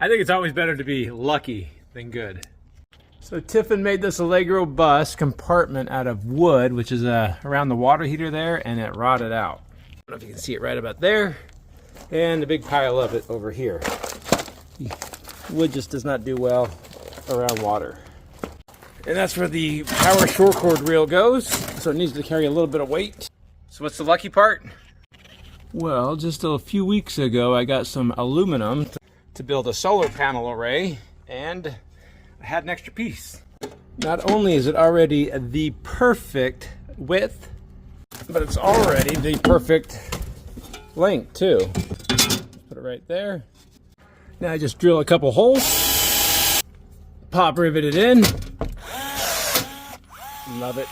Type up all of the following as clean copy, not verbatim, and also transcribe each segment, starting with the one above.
I think it's always better to be lucky than good. So Tiffin made this Allegro bus compartment out of wood, which is around the water heater there, and it rotted out. I don't know if you can see it right about there, and a big pile of it over here. Wood just does not do well around water. And that's where the power short cord reel goes, so it needs to carry a little bit of weight. So what's the lucky part? Well, just a few weeks ago, I got some aluminum to build a solar panel array, and I had an extra piece. Not only is it already the perfect width, but it's already the perfect length too. Put it right there. Now I just drill a couple holes, pop rivet it in. Love it.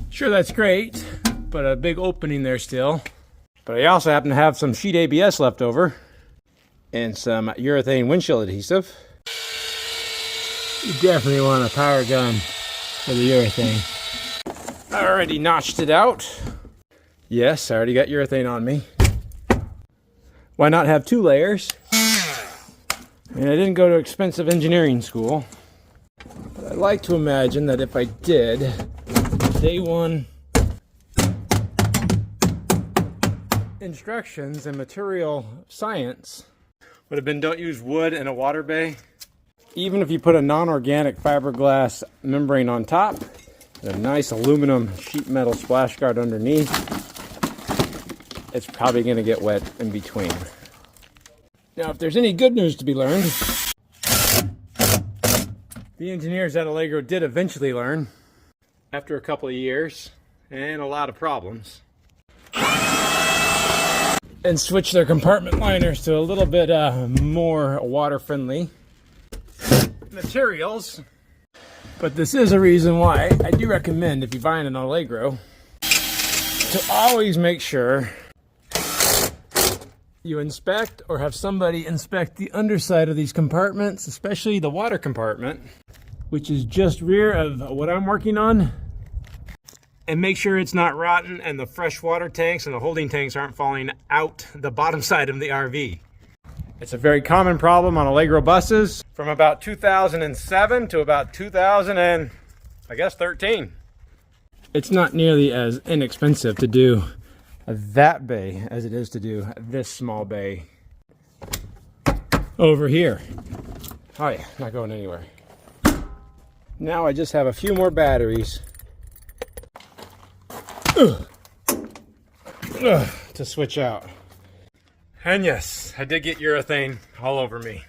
Sure, that's great, but a big opening there still. But I also happen to have some sheet ABS left over and some urethane windshield adhesive. You definitely want a power gun for the urethane. I already notched it out. Yes, I already got urethane on me. Why not have 2 layers? I mean, I didn't go to expensive engineering school. But I like to imagine that if I did, day one instructions in material science would have been don't use wood in a water bay. Even if you put a non-organic fiberglass membrane on top and a nice aluminum sheet metal splash guard underneath, it's probably going to get wet in between. Now, if there's any good news to be learned, the engineers at Allegro did eventually learn after a couple of years and a lot of problems, and switch their compartment liners to a little bit more water-friendly materials. But this is a reason why I do recommend, if you're buying an Allegro, to always make sure you inspect or have somebody inspect the underside of these compartments, especially the water compartment, which is just rear of what I'm working on, and make sure it's not rotten and the fresh water tanks and the holding tanks aren't falling out the bottom side of the RV. It's a very common problem on Allegro buses from about 2007 to about 2013. It's not nearly as inexpensive to do that bay as it is to do this small bay over here. Oh yeah, not going anywhere. Now I just have a few more batteries to switch out. And yes, I did get urethane all over me.